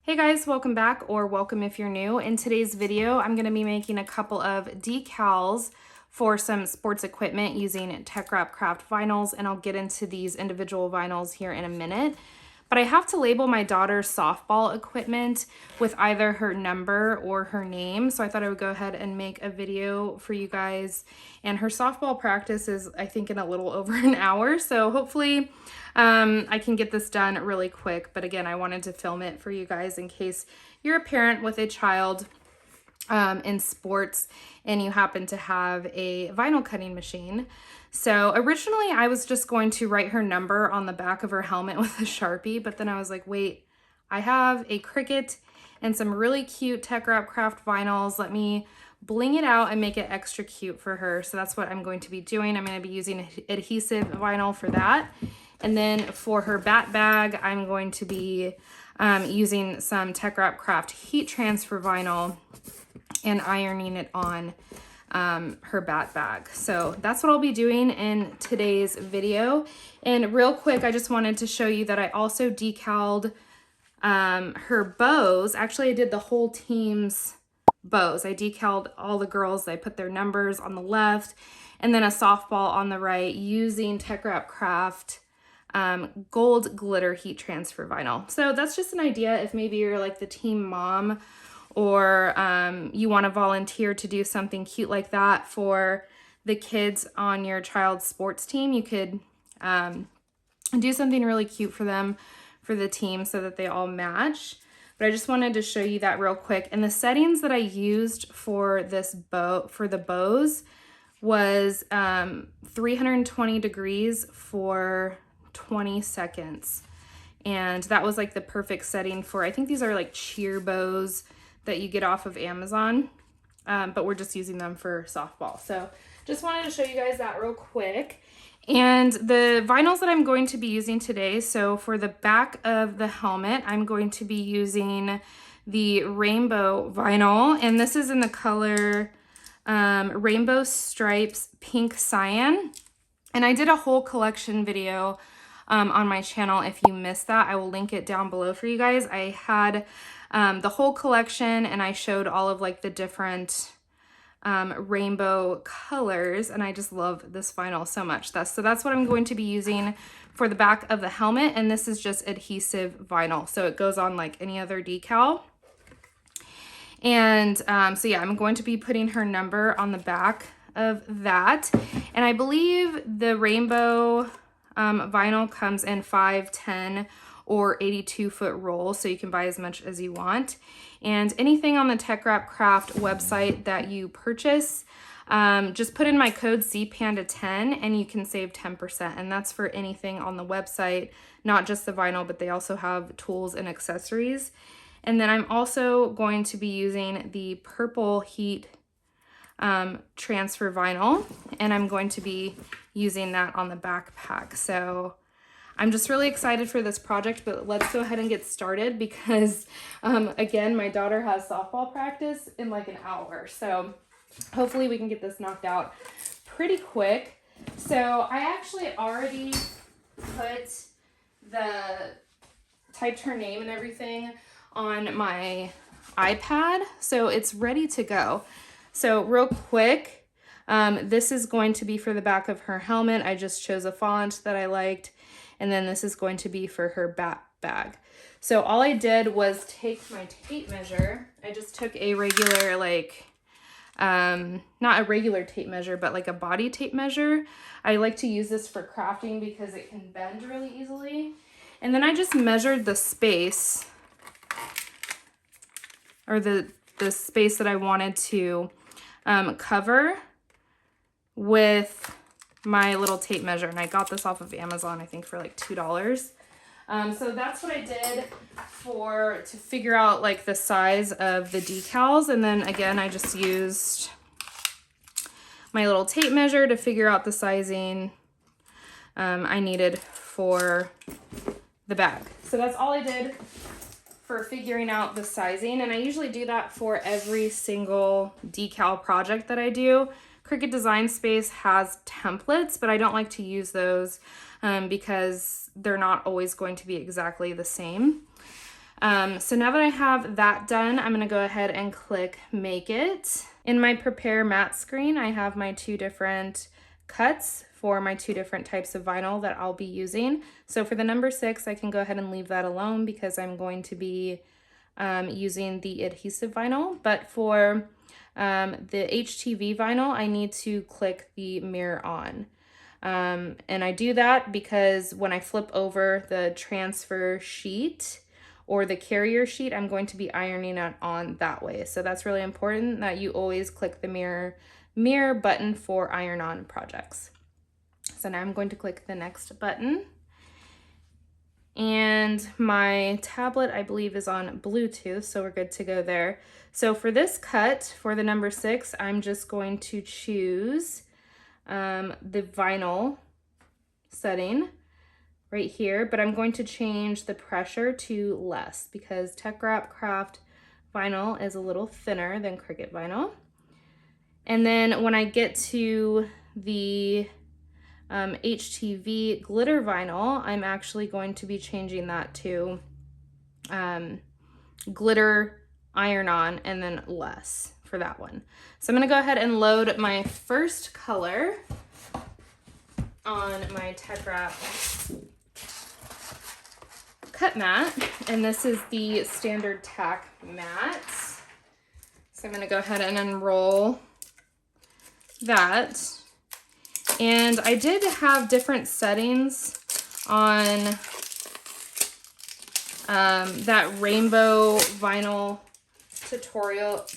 Hey guys, welcome back, or welcome if you're new. In today's video, I'm going to be making a couple of decals for some sports equipment using Teckwrap craft vinyls, and I'll get into these individual vinyls here in a minute. But I have to label my daughter's softball equipment with either her number or her name, so I thought I would go ahead and make a video for you guys. And her softball practice is, I think, in a little over an hour, so hopefully I can get this done really quick. But again, I wanted to film it for you guys in case you're a parent with a child in sports and you happen to have a vinyl cutting machine. So originally I was just going to write her number on the back of her helmet with a Sharpie, but then I was like, wait, I have a Cricut and some really cute Teckwrap craft vinyls. Let me bling it out and make it extra cute for her. So that's what I'm going to be doing. I'm going to be using adhesive vinyl for that. And then for her bat bag, I'm going to be using some Teckwrap craft heat transfer vinyl and ironing it on her bat bag. So that's what I'll be doing in today's video. And real quick, I just wanted to show you that I also decaled her bows. Actually, I did the whole team's bows. I decaled all the girls. I put their numbers on the left and then a softball on the right using Teckwrap craft gold glitter heat transfer vinyl. So that's just an idea if maybe you're like the team mom, or you want to volunteer to do something cute like that for the kids on your child's sports team. You could do something really cute for them, for the team, so that they all match. But I just wanted to show you that real quick. And the settings that I used for this bow, for the bows, was 320 degrees for 20 seconds. And that was like the perfect setting for, I think these are like cheer bows that you get off of Amazon, but we're just using them for softball. So just wanted to show you guys that real quick. And the vinyls that I'm going to be using today, so for the back of the helmet, I'm going to be using the rainbow vinyl, and this is in the color Rainbow Stripes Pink Cyan. And I did a whole collection video on my channel. If you missed that, I will link it down below for you guys. I had the whole collection, and I showed all of like the different rainbow colors, and I just love this vinyl so much. That's what I'm going to be using for the back of the helmet, and this is just adhesive vinyl, so it goes on like any other decal. And so yeah, I'm going to be putting her number on the back of that, and I believe the rainbow vinyl comes in 5, 10, or 82-foot rolls, so you can buy as much as you want. And anything on the Teckwrap craft website that you purchase, just put in my code seapanda10 and you can save 10%. And that's for anything on the website, not just the vinyl, but they also have tools and accessories. And then I'm also going to be using the purple heat transfer vinyl, and I'm going to be using that on the backpack. So I'm just really excited for this project, but let's go ahead and get started because again, my daughter has softball practice in like an hour. So hopefully we can get this knocked out pretty quick. So I actually already typed her name and everything on my iPad, so it's ready to go. So real quick, this is going to be for the back of her helmet. I just chose a font that I liked. And then this is going to be for her bat bag. So all I did was take my tape measure. I just took a regular, like, not a regular tape measure, but like a body tape measure. I like to use this for crafting because it can bend really easily. And then I just measured the space, or the space that I wanted to cover with my little tape measure, and I got this off of Amazon, I think for like $2. So that's what I did to figure out like the size of the decals. And then again, I just used my little tape measure to figure out the sizing I needed for the bag. So that's all I did for figuring out the sizing, and I usually do that for every single decal project that I do. Cricut Design Space has templates, but I don't like to use those because they're not always going to be exactly the same. So now that I have that done, I'm gonna go ahead and click Make It. In my Prepare Matte screen, I have my 2 different cuts for my 2 different types of vinyl that I'll be using. So for the number 6, I can go ahead and leave that alone because I'm going to be using the adhesive vinyl. But for the HTV vinyl, I need to click the mirror on. And I do that because when I flip over the transfer sheet or the carrier sheet, I'm going to be ironing it on that way. So that's really important that you always click the mirror button for iron on projects. So now I'm going to click the next button. And my tablet, I believe, is on Bluetooth, so we're good to go there. So for this cut, for the number 6, I'm just going to choose the vinyl setting right here, but I'm going to change the pressure to less because Teckwrap Craft vinyl is a little thinner than Cricut vinyl. And then when I get to the HTV glitter vinyl, I'm actually going to be changing that to glitter iron-on and then less for that one. So I'm gonna go ahead and load my first color on my Teckwrap cut mat, and this is the standard TACK mat. So I'm gonna go ahead and unroll that. And I did have different settings on that rainbow vinyl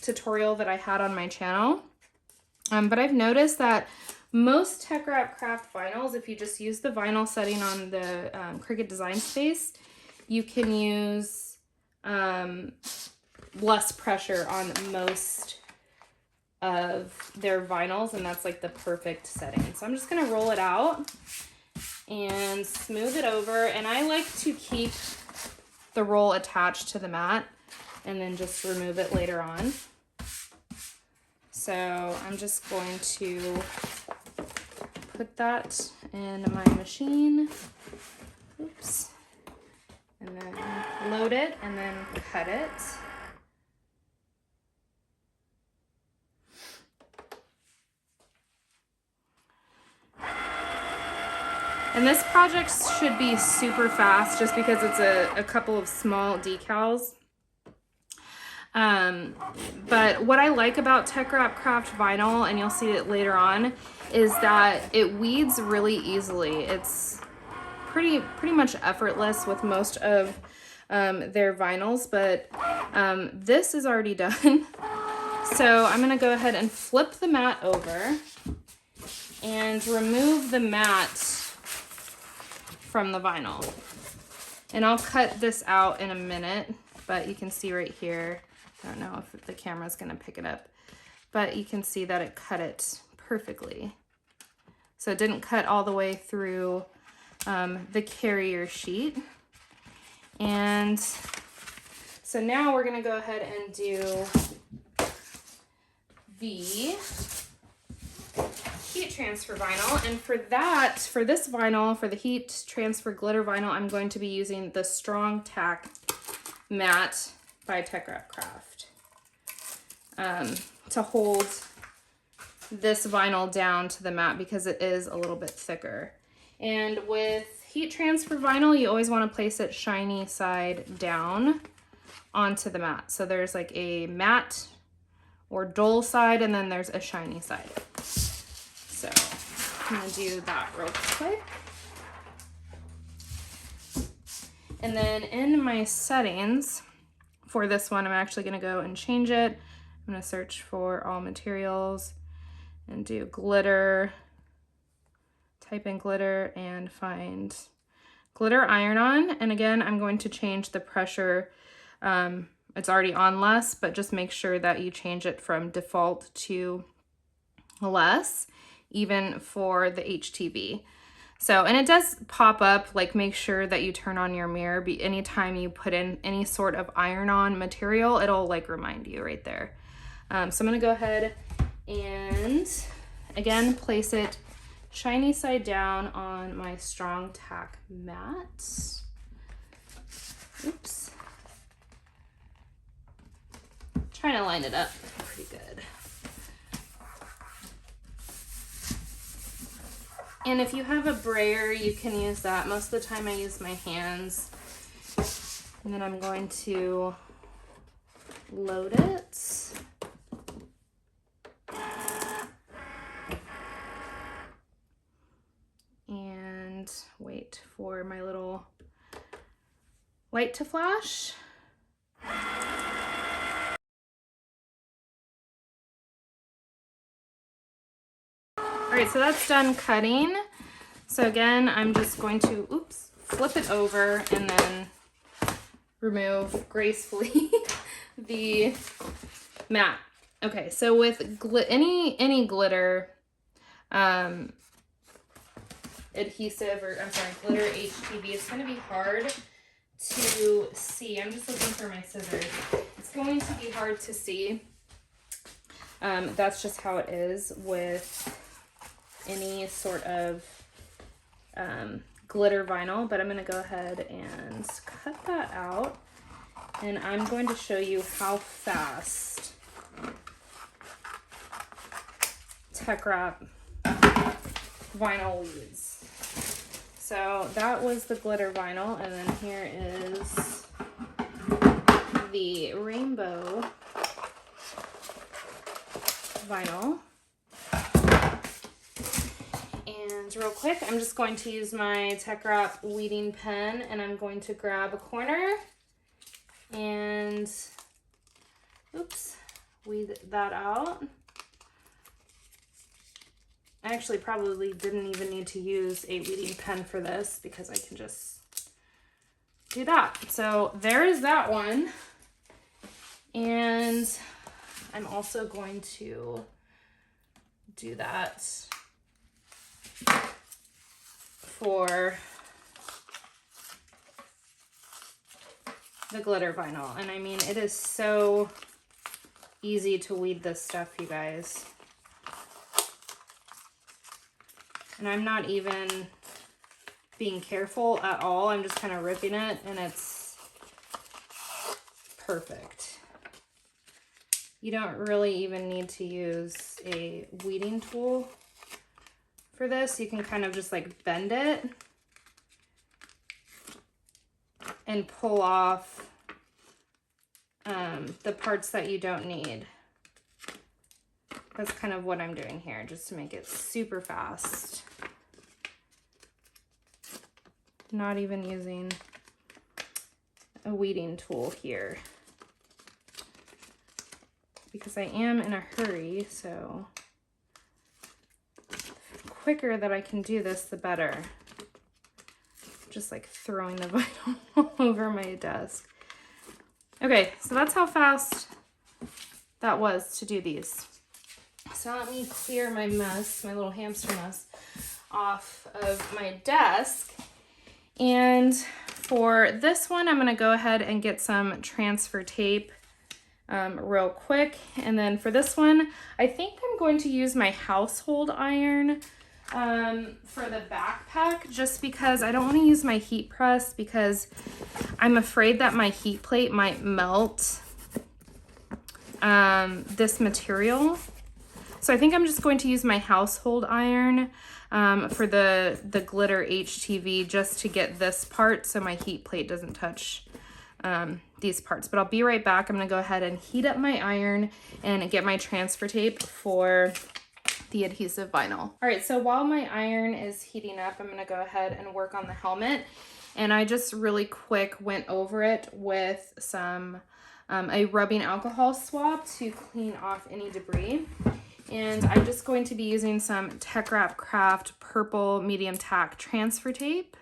tutorial that I had on my channel. But I've noticed that most Teckwrap Craft vinyls, if you just use the vinyl setting on the Cricut Design Space, you can use less pressure on most of their vinyls, and that's like the perfect setting. So I'm just gonna roll it out and smooth it over, and I like to keep the roll attached to the mat and then just remove it later on. So I'm just going to put that in my machine. Oops. And then load it and then cut it. And this project should be super fast just because it's a couple of small decals. But what I like about Teckwrap Craft vinyl, and you'll see it later on, is that it weeds really easily. It's pretty much effortless with most of their vinyls, but this is already done. So I'm gonna go ahead and flip the mat over and remove the mat from the vinyl. And I'll cut this out in a minute, but you can see right here, I don't know if the camera's gonna pick it up, but you can see that it cut it perfectly. So it didn't cut all the way through the carrier sheet. And so now we're gonna go ahead and do the heat transfer vinyl. And for that, for this vinyl, for the heat transfer glitter vinyl, I'm going to be using the Strong Tack Matte by Teckwrap Craft to hold this vinyl down to the mat because it is a little bit thicker. And with heat transfer vinyl, you always want to place it shiny side down onto the mat. So there's like a matte or dull side, and then there's a shiny side. So I'm gonna do that real quick. And then in my settings for this one, I'm actually gonna go and change it. I'm gonna search for all materials and do glitter, type in glitter and find glitter iron-on. And again, I'm going to change the pressure. It's already on less, but just make sure that you change it from default to less, even for the HTV. So, and it does pop up, like make sure that you turn on your mirror. Anytime you put in any sort of iron-on material, it'll like remind you right there. So I'm gonna go ahead and again, place it shiny side down on my Strong Tack mat. Oops. trying to line it up pretty good. And if you have a brayer, you can use that. Most of the time I use my hands. And then I'm going to load it. And wait for my little light to flash. All right, so that's done cutting. So again, I'm just going to, oops, flip it over and then remove gracefully the mat. Okay, so with any glitter, adhesive, or I'm sorry, glitter HTV, it's going to be hard to see. I'm just looking for my scissors. It's going to be hard to see. That's just how it is with any sort of glitter vinyl, but I'm going to go ahead and cut that out, and I'm going to show you how fast Teckwrap vinyl weeds. So that was the glitter vinyl, and then here is the rainbow vinyl. And real quick, I'm just going to use my Teckwrap weeding pen, and I'm going to grab a corner and, oops, weed that out. I actually probably didn't even need to use a weeding pen for this because I can just do that. So there is that one. And I'm also going to do that for the glitter vinyl. And I mean, it is so easy to weed this stuff, you guys. And I'm not even being careful at all. I'm just kind of ripping it, and it's perfect. You don't really even need to use a weeding tool for this. You can kind of just like bend it and pull off the parts that you don't need. That's kind of what I'm doing here, just to make it super fast. Not even using a weeding tool here, because I am in a hurry, so the quicker that I can do this, the better. Just like throwing the vinyl all over my desk. Okay, so that's how fast that was to do these. So let me clear my mess, my little hamster mess, off of my desk. And for this one, I'm gonna go ahead and get some transfer tape real quick. And then for this one, I think I'm going to use my household iron for the backpack, just because I don't want to use my heat press, because I'm afraid that my heat plate might melt this material. So I think I'm just going to use my household iron for the glitter HTV, just to get this part so my heat plate doesn't touch these parts. But I'll be right back. I'm gonna go ahead and heat up my iron and get my transfer tape for the adhesive vinyl. All right, so while my iron is heating up, I'm gonna go ahead and work on the helmet. And I just really quick went over it with some a rubbing alcohol swab to clean off any debris. And I'm just going to be using some Teckwrap Craft Purple Medium Tack transfer tape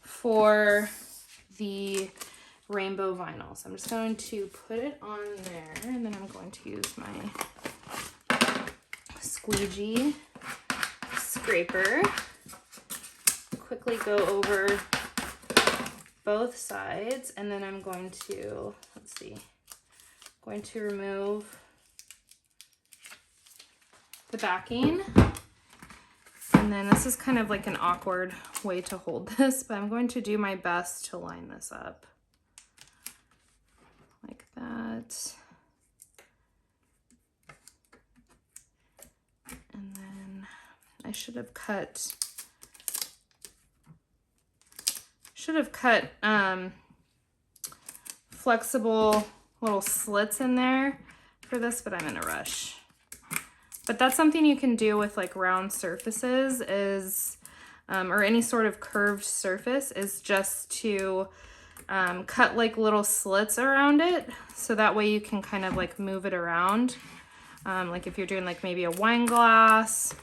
for the rainbow vinyl. So I'm just going to put it on there, and then I'm going to use my squeegee scraper. Quickly go over both sides, and then I'm going to, let's see, going to remove the backing. And then this is kind of like an awkward way to hold this, but I'm going to do my best to line this up like that. I should have cut flexible little slits in there for this, but I'm in a rush. But that's something you can do with like round surfaces is, or any sort of curved surface, is just to cut like little slits around it. So that way you can kind of like move it around. Like if you're doing like maybe a wine glass,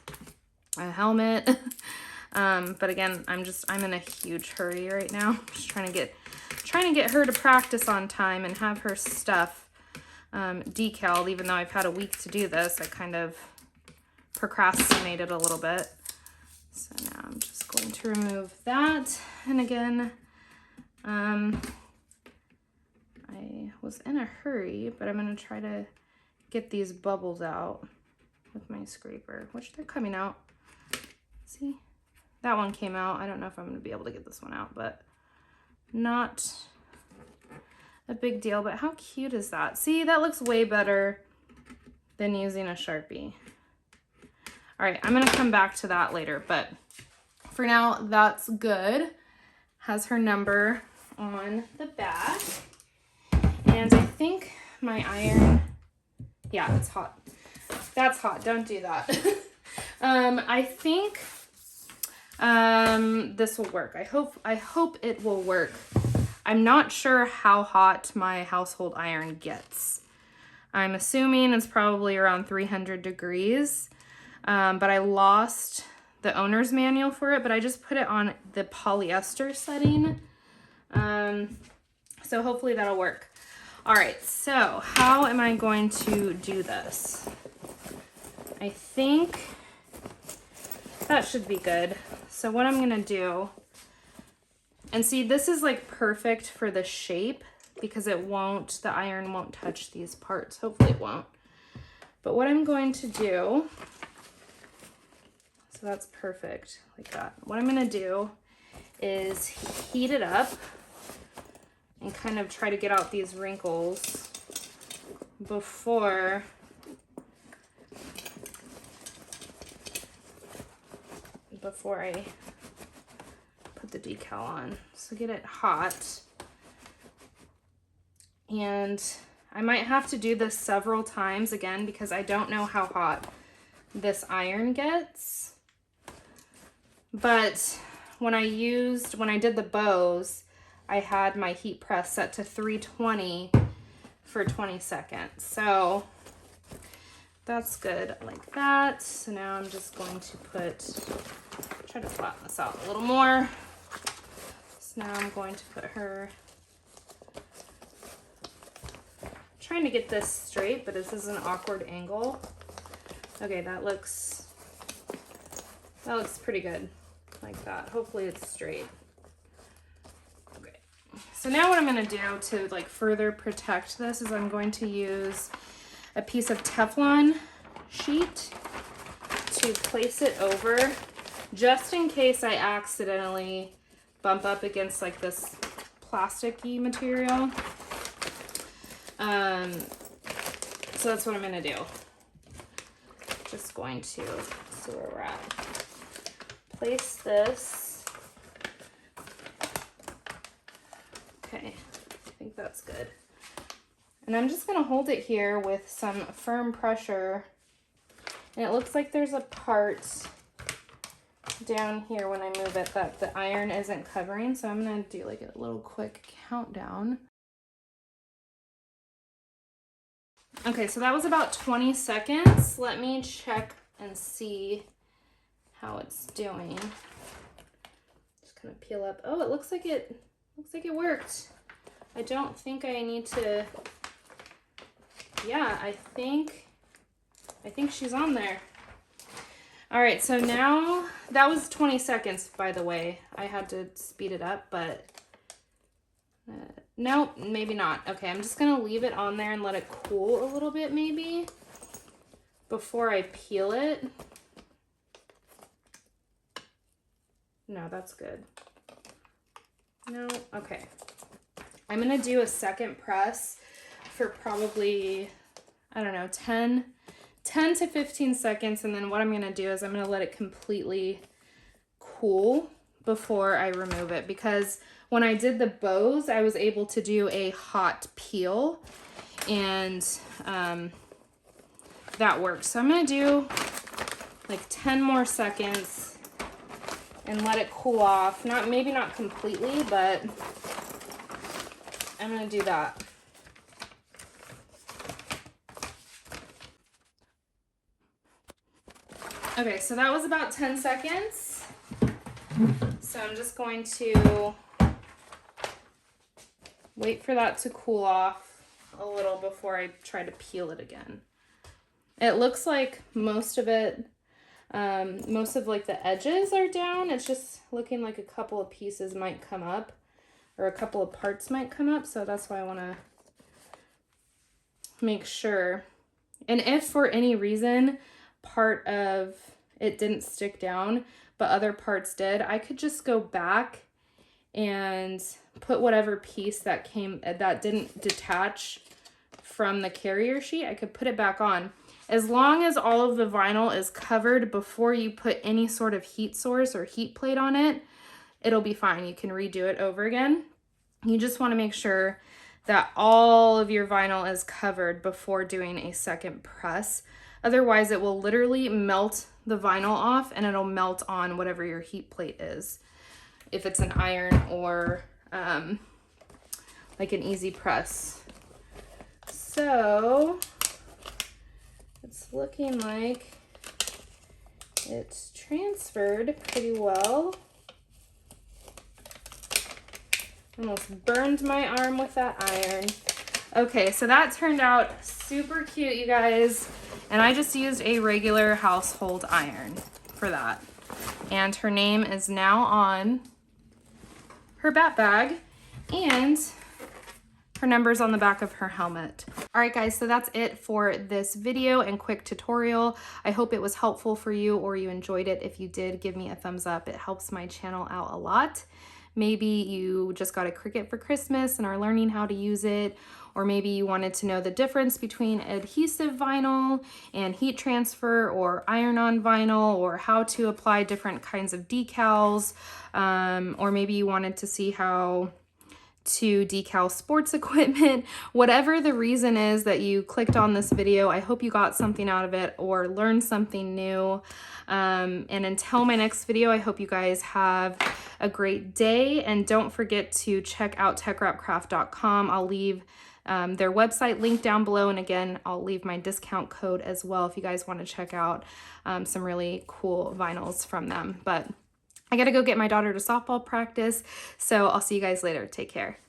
a helmet. But again, I'm in a huge hurry right now. Just trying to get her to practice on time and have her stuff decaled. Even though I've had a week to do this, I kind of procrastinated a little bit. So now I'm just going to remove that. And again, I was in a hurry, but I'm going to try to get these bubbles out with my scraper, which they're coming out. See, that one came out. I don't know if I'm going to be able to get this one out, but not a big deal. But how cute is that? See, that looks way better than using a Sharpie. All right, I'm gonna come back to that later, but for now, that's good. Has her number on the back. And I think my iron, yeah, it's hot. That's hot, don't do that. I think this will work. I hope it will work. I'm not sure how hot my household iron gets. I'm assuming it's probably around 300 degrees. But I lost the owner's manual for it, but I just put it on the polyester setting. So hopefully that'll work. All right, so how am I going to do this? I think that should be good. So what I'm gonna do, and see, this is like perfect for the shape because the iron won't touch these parts. Hopefully it won't. But what I'm going to do, so that's perfect, like that. What I'm gonna do is heat it up and kind of try to get out these wrinkles before I put the decal on. So get it hot. And I might have to do this several times again because I don't know how hot this iron gets. But when I did the bows, I had my heat press set to 320 for 20 seconds. So that's good like that. So now I'm just going to try to flatten this out a little more. So now I'm going to put her, trying to get this straight, but this is an awkward angle. Okay, that looks pretty good like that. Hopefully it's straight. Okay, so now what I'm going to do to like further protect this is I'm going to use a piece of Teflon sheet to place it over just in case I accidentally bump up against like this plasticky material. So that's what I'm going to do. Just going to see where we're at. Place this. Okay, I think that's good. And I'm just going to hold it here with some firm pressure. And it looks like there's a part down here when I move it that the iron isn't covering. So I'm going to do like a little quick countdown. Okay, so that was about 20 seconds. Let me check and see how it's doing. Just kind of peel up. Oh, it looks like it worked. I don't think I need to. Yeah, I think she's on there. All right, so now that was 20 seconds, by the way. I had to speed it up, but nope, maybe not. Okay, I'm just gonna leave it on there and let it cool a little bit maybe before I peel it. No, that's good. No, okay. I'm gonna do a second press for probably, I don't know, 10 10 to 15 seconds, and then what I'm gonna do is I'm gonna let it completely cool before I remove it, because when I did the bows, I was able to do a hot peel, and that works. So I'm gonna do like 10 more seconds and let it cool off. Maybe not completely, but I'm gonna do that. Okay, so that was about 10 seconds. So I'm just going to wait for that to cool off a little before I try to peel it again. It looks like most of it, most of like the edges are down. It's just looking like a couple of pieces might come up, or a couple of parts might come up. So that's why I want to make sure. And if for any reason part of it didn't stick down, but other parts did, I could just go back and put whatever piece that didn't detach from the carrier sheet, I could put it back on. As long as all of the vinyl is covered before you put any sort of heat source or heat plate on it, it'll be fine. You can redo it over again. You just want to make sure that all of your vinyl is covered before doing a second press. Otherwise, it will literally melt the vinyl off, and it'll melt on whatever your heat plate is, if it's an iron or like an easy press. So it's looking like it's transferred pretty well. Almost burned my arm with that iron. Okay, so that turned out super cute, you guys. And I just used a regular household iron for that. And her name is now on her bat bag, and her number's on the back of her helmet. All right, guys, so that's it for this video and quick tutorial. I hope it was helpful for you, or you enjoyed it. If you did, give me a thumbs up. It helps my channel out a lot. Maybe you just got a Cricut for Christmas and are learning how to use it, or maybe you wanted to know the difference between adhesive vinyl and heat transfer, or iron-on vinyl, or how to apply different kinds of decals, or maybe you wanted to see how to decal sports equipment. Whatever the reason is that you clicked on this video, I hope you got something out of it or learned something new. And until my next video, I hope you guys have a great day, and don't forget to check out teckwrapcraft.com. I'll leave their website link down below, and again, I'll leave my discount code as well if you guys want to check out some really cool vinyls from them. But I gotta go get my daughter to softball practice, so I'll see you guys later. Take care.